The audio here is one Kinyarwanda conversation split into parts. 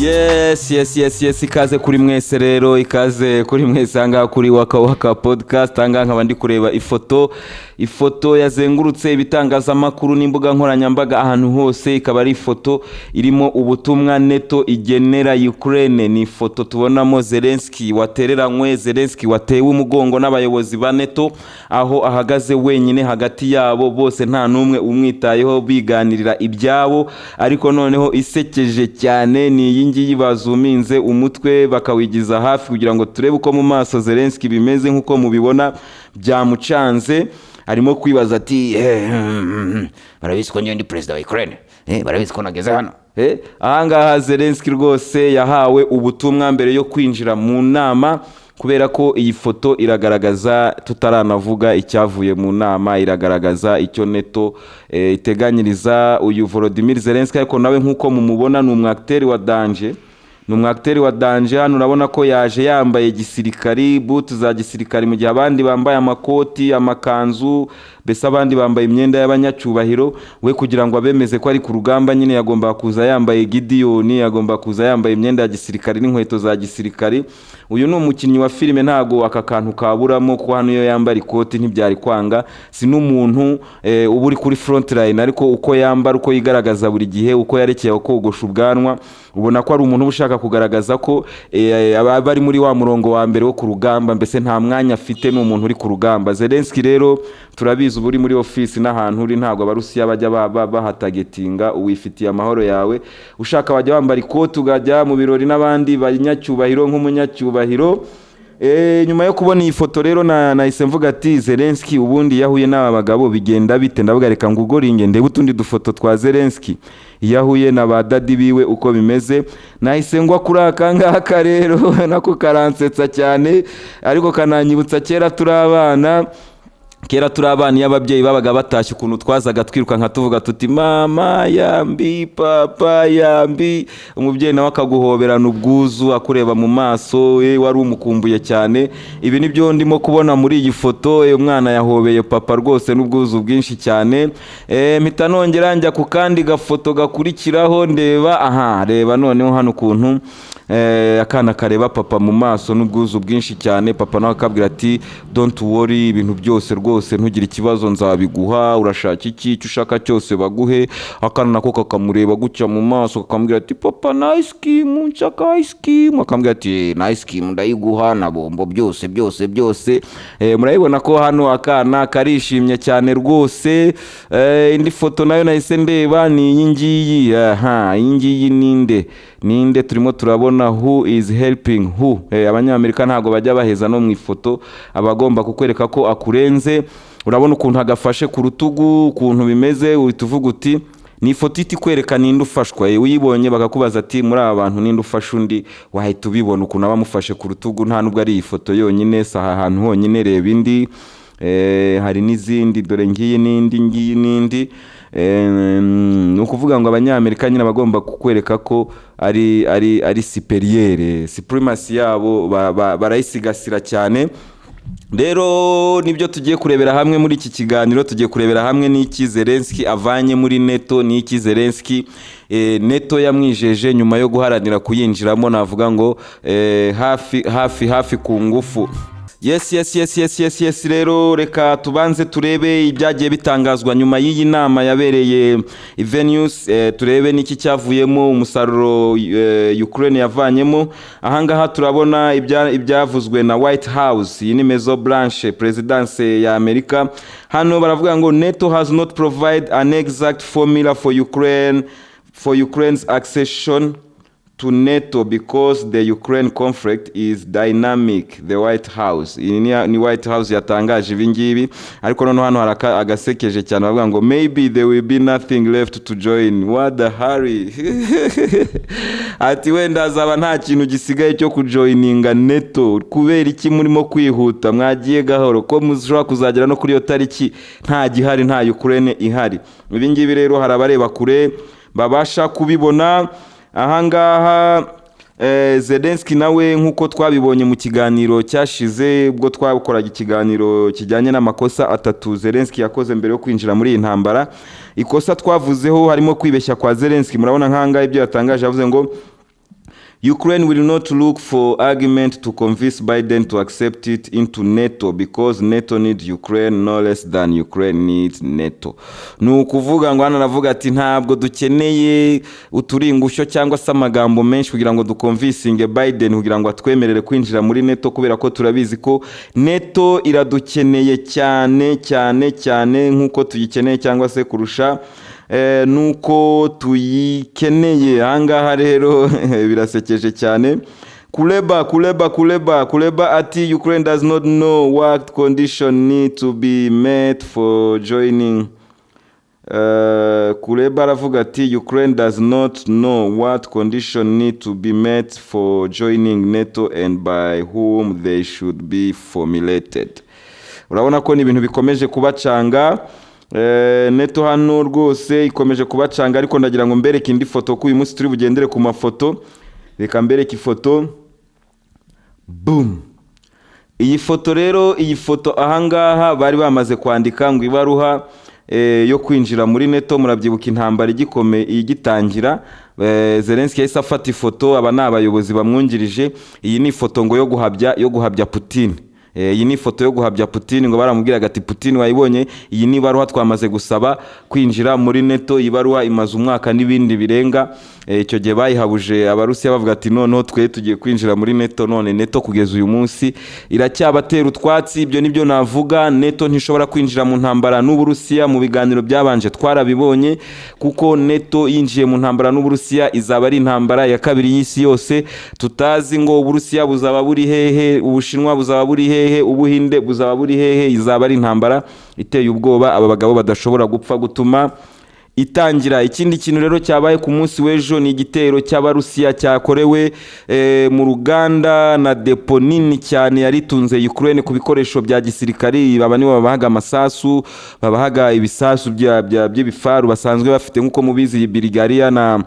Yes, ikaze kuri mwese rero, ikaze kuri mwese anga kuri waka podcast, anga nkabandi kureba ifoto yazengurutse ibitangazamakuru n'imbuga nkoranyambaga ahantu hose. Ikaba ari ifoto irimo ubutumwa NATO igenera Ukraine. Ni ifoto tubonamo Zelensky watereranywe, Zelensky watewe umugongo n'abayobozi ba NATO, aho ahagaze wenyine hagati yabo, bose nta numwe umwitayeho, biganirira ibyabo. Ariko noneho isekeje cyane ni yingiyi bazuminze umutwe bakawigiza hafi kugira ngo turebe uko mu maso Zelensky bimeze nkuko mubibona byamucanze. Arimo kwibaza ati barabizi ko ndi president wa Ukraine, barabizi ko nageze hano. Ahangaha Zelensky rwose yahawe ubutumwa mbere yo kwinjira mu nama, kubera ko iyi foto iragaragaza, tutaranavuga icyavuye mu nama, iragaragaza icyo NATO iteganyiriza uyu Volodymyr Zelensky. Ariko nawe nkuko mumubona ni umwakteri wa danger, hano urabona ko yaje yambaye gisirikari, boot za gisirikari, mu gihe abandi bambaye amakoti, amakanzu, bese abandi bambaye imyenda y'abanyacyubahiro. We kugira ngo abemeze ko ari ku rugamba nyine yagomba kuza yambaye Gideon, yagomba kuza yambaye imyenda ya gisirikari n'inkweto za gisirikari. Uyu ni umukinnyi wa filime, ntago aka kantu kaburamo, ko hano iyo yambara ikoti ntibyari kwanga. Si n'umuntu uba uri kuri front line, ariko uko yambara, uko yigaragaza buri gihe, uko yarekeye kogosha ubwanwa, ubona ko ari umuntu ushaka kugaragaza ko bari muri wa murongo wa mbere wo ku rugamba, mbese nta mwanya afite, n'umuntu uri ku rugamba. Zelensky rero turabizi uba uri muri office n'ahantu uri, ntago abarusiya bajya bahatagetinga. Uwifitiye amahoro yawe, ushaka bajya bambara ikoti ugajya mu birori n'abandi banyacyubahiro nk'umunyacyubahiro. Nyuma yo kubona iyi foto rero nahise mvuga ati Zelensky ubundi yahuye n'aba bagabo bigenda bite? Ndavuga reka ngugoringe ndebe utundi dufoto twa Zelensky yahuye na ba dadi biwe uko bimeze. Nahise ngwa kuri akangaka rero nako karansetsa cyane, ariko kananyibutsa kera turabana iyo ababyeyi babaga batashye ukuntu twazaga twiruka nka tuvuga tuti mama yambi, papa yambi. Umubyeyi nawe akaguhoberana ubwuzu, akureba mu maso, wari umukumbuye cyane. Ibi nibyo ndimo kubona muri iyi foto, umwana yahobeye papa rwose n'ubwuzu bwinshi cyane. Mpita nongera njya ku kandi gafoto gakurikiraho, reba noneho hano ukuntu akana kareba papa mu maso n'ubwuzu bwinshi cyane. Papa nawe akabwira ati don't worry, ibintu byose rwose ntugire ikibazo, nzabiguha, urashaka iki, icyo ushaka cyose baguhe. Akana nako kakamureba gutya mu maso, kakambwira ati papa nice cream, nshaka ice cream. Akambwira ati nice cream ndayiguha na bombo byose. Murabibona ko hano akana karishimye cyane rwose. Indi foto nayo nahise ndeba ni iyi ngiyi, ninde turimo turabona who is helping who. Abanyamerika ntago bajya baheza no mu ifoto, abagomba kukwereka ko akurenze. Urabona ukuntu agafashe ku rutugu, ukuntu bimeze, uhita uvuga uti ni ifoto iti kwereka ninde ufashwa. Uyibonye bakakubaza ati muri aba bantu ninde ufasha undi, wahita ubibona ukuntu abamufashe ku rutugu. Nta nubwo ari iyi foto yonyine, saha ahantu honyine, reba indi, hari n'izindi, dore ngiyi n'indi. Ni ukuvuga ngo abanyamerika nyine bagomba kukwereka ko ari superieur, supremacy yabo barayisigasira cyane. Rero nibyo tugiye kurebera hamwe muri iki kiganiro. Tugiye kurebera hamwe n'iki Zelensky avanye muri NATO, n'iki Zelensky NATO yamwijeje nyuma yo guharanira kuyinjiramo, navuga ngo hafi ku ngufu. Yes. Rero reka tubanze turebe ibyagiye bitangazwa nyuma y'iyi nama yabereye Vilnius. Turebe niki cyavuyemo, umusaruro Ukraine yavanyemo. Ahangaha turabona ibyavuzwe na White House, iyi ni Maison Blanche, Presidence ya Amerika. Hano baravuga ngo NATO has not provided an exact formula for Ukraine's accession to NATO because the Ukraine conflict is dynamic. The White House, ni White House yatangaje ibingibi. Ariko noneho hano hari agasekeje cyane, bavuga ngo maybe there will be nothing left to join. What the hurry? Ati wenda azaba nta kintu gisigaye cyo kujoininga NATO. Kubera iki murimo kwihuta? Mwagiye gahoro ko mushobora kuzagera no kuri yo tariki nta gihari, nta Ukraine ihari. Ibingibi rero hari abareba kure babasha kubibona. Ahangaha Zelensky nawe nkuko twabibonye mu kiganiro cyashize, ubwo twakoraga ikiganiro kijyanye n'amakosa atatu Zelensky yakoze mbere yo kwinjira muri iyi ntambara. Ikosa twavuzeho harimo kwibeshya kwa Zelensky. Murabona nkanga ibyo yatangaje, yavuze ngo Ukraine will not look for argument to convince Biden to accept it into NATO because NATO needs Ukraine no less than Ukraine needs NATO. Nukuvuga ngo hano navuga ati ntabwo dukeneye uturingusho cyangwa se amagambo menshi kugira ngo dukonvinsinge Biden kugira ngo atwemerere kwinjira muri NATO, kubera ko turabizi ko NATO iradukeneye cyane cyane cyane nkuko tuyikeneye cyangwa se kurusha nuko tuyikeneye. Ahangaha rero birasekeje cyane. Kuleba ati Ukraine does not know what condition need to be met for joining. Kuleba aravuga ati Ukraine does not know what condition need to be met for joining NATO and by whom they should be formulated. Urabona ko ni ibintu bikomeje kubacanga. NATO hano rwose ikomeje kubacanga, ariko ndagira ngo mbereke indi foto ko uyu munsi turi bugendere ku mafoto. Reka mbereke ifoto. Boom. Iyi foto rero, iyi foto ahangaha bari bamaze kwandika ngo ibaruha yo kwinjira muri NATO. Murabyibuka intambara igikomeye igitangira, Zelensky yahise afata ifoto, aba ni abayobozi bamwungirije. Iyi ni ifoto ngo yo guhabya Putin. Iyi ni ifoto yo guhabya Putin, ngo baramubwiraga ati Putin wayibonye, iyi ni baruha twamaze gusaba kwinjira muri NATO. Ibaruha imaze umwaka n'ibindi birenga. Icyo gihe bayihabuje Abarusiya bavuga ati noneho twe tugiye kwinjira muri NATO. None NATO kugeza uyu munsi iracyabatera utwatsi. Ibyo nibyo navuga, NATO ntishobora kwinjira mu ntambara n'Uburusiya. Mu biganiro byabanje twarabibonye, kuko NATO yinjiye mu ntambara n'Uburusiya izaba ari intambara ya kabiri y'isi yose. Tutazi ngo Uburusiya buzaba buri hehe, Ubushinwa buzaba buri hehe, Ubuhinde buzaba buri hehe. Izaba ari intambara iteye ubwoba aba bagabo badashobora gupfa gutuma itangira. Ikindi kintu rero cyabaye ku munsi w'ejo ni igitero cy'Abarusiya cyakorewe mu ruganda na depo nini cyane yaritunze Ukraine ku bikoresho bya gisirikari. Baba nibo babahaga amasasu, babahaga ibisasu by'ibifaru basanzwe bafite, nkuko mubizi Bulgaria na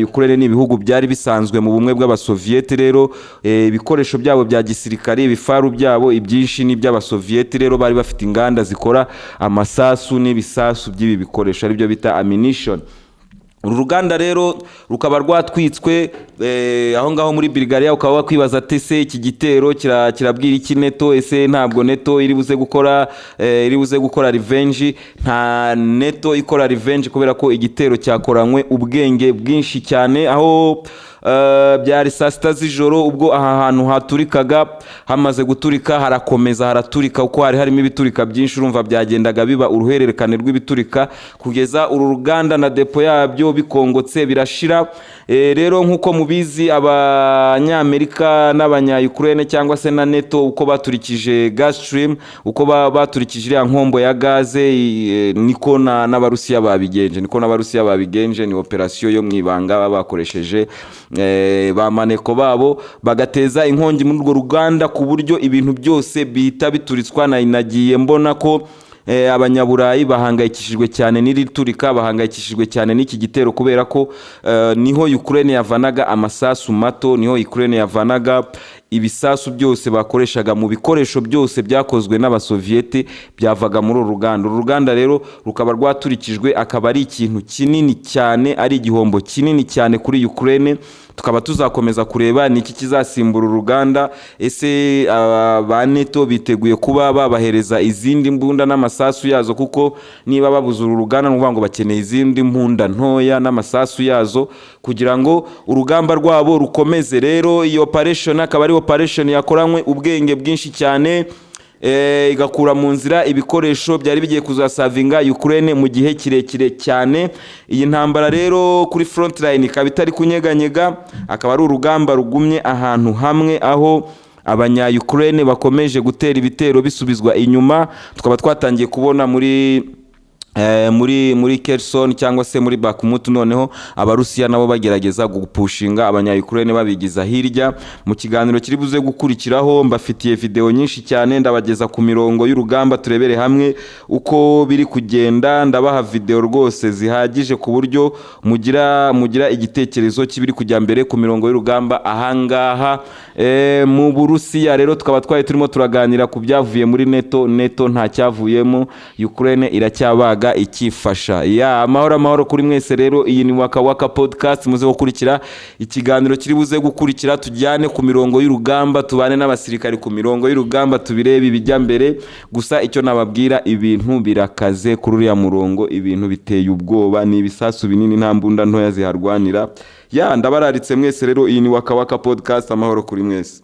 Ukraine ni ibihugu byari bisanzwe mu bumwe bw'Abasovieti. Rero ibikoresho byabo bya gisirikari, ibifaru byabo ibyinshi ni by'Abasovieti. Rero bari bafite inganda zikora amasasu n'ibisasu by'ibi bikoresho ari byo bita ammunition. Uru ruganda rero rukaba rwatwitswe aho ngaho muri Bulgaria. Ukaba wakwibaza ati se iki gitero kirabwira iki NATO? Ese ntabwo NATO iri buze gukora revenge? Nta NATO ikora revenge, kubera ko igitero cyakoranywe ubwenge bwinshi cyane. Aho byari saa sita z'ijoro ubwo aha hantu haturikaga, hamaze guturika harakomeza haraturika, uko harimo ibiturika byinshi. Urumva byagendaga biba uruhererekane rw'ibiturika kugeza uru ruganda na depo yabyo bikongotse birashira. Rero nkuko mubizi Abanyamerika n'Abanya-Ukraine cyangwa se na NATO uko baturikije gas stream, uko baturikije ya nkombo ya gaze, niko n'Abarusiya babigenje. Ni operation yo mwibanga bakoresheje bamaneko babo bagateza inkongi muri urwo ruganda, ku buryo ibintu byose bihita bituritswa. Nagiye mbona ko Abanyaburayi bahangayikishijwe cyane n'iri turika, bahangayikishijwe cyane n'iki gitero, kubera ko niho Ukraine yavanaga amasasu mato, niho Ukraine yavanaga ibisasu byose bakoreshaga mu bikoresho byose byakozwe n'Abasovieti byavaga muri uruganda. Uruganda rero rukaba rwaturikijwe, akaba ari ikintu kinini cyane, ari igihombo kinini cyane kuri Ukraine. Tukaba tuzakomeza kureba niki kizasimbura uruganda. Ese ba NATO biteguye kuba babahereza izindi mbunda n'amasasu yazo? Kuko niba babuze uruganda n'uvuga ngo bakeneye izindi mbunda ntoya n'amasasu yazo kugira ngo urugamba rwabo rukomeze. Rero iyo operation akaba ari operation yakoranywe ubwenge bwinshi cyane, igakura mu nzira ibikoresho byari bigiye kuzasavinga Ukraine mu gihe kirekire cyane. Iyi ntambara rero kuri front line ikaba itari kunyeganyega, akaba ari urugamba rugumye ahantu hamwe, aho Abanya-Ukraine bakomeje gutera ibitero bisubizwa inyuma. Tukaba twatangiye kubona muri Kherson cyangwa se muri Bakhmut, noneho Abarusiya nabo bagerageza gupushinga Abanya-Ukraine babigiza hirya. Mu kiganiro kiri buze gukurikiraho mbafitiye video nyinshi cyane, ndabageza ku mirongo y'urugamba turebere hamwe uko biri kugenda. Ndabaha video rwose zihagije ku buryo mugira igitekerezo kibiri kujya mbere ku mirongo y'urugamba ahangaha mu Burusiya. Rero tukaba turimo turaganira ku byavuye muri NATO nta cyavuyemo, Ukraine iracyabaga yabaga ikifasha. Amahoro kuri mwese rero, iyi ni Waka Waka podcast, muze gukurikira ikiganiro kiri buze gukurikira, tujyane ku mirongo y'urugamba, tubane n'abasirikari ku mirongo y'urugamba, tubirebe ibijya mbere. Gusa icyo nababwira, ibintu birakaze kuri uriya murongo, ibintu biteye ubwoba, ni ibisasu binini nta mbunda ntoya ziharwanira. Ndabararitse mwese rero, iyi ni Waka Waka podcast, amahoro kuri mwese.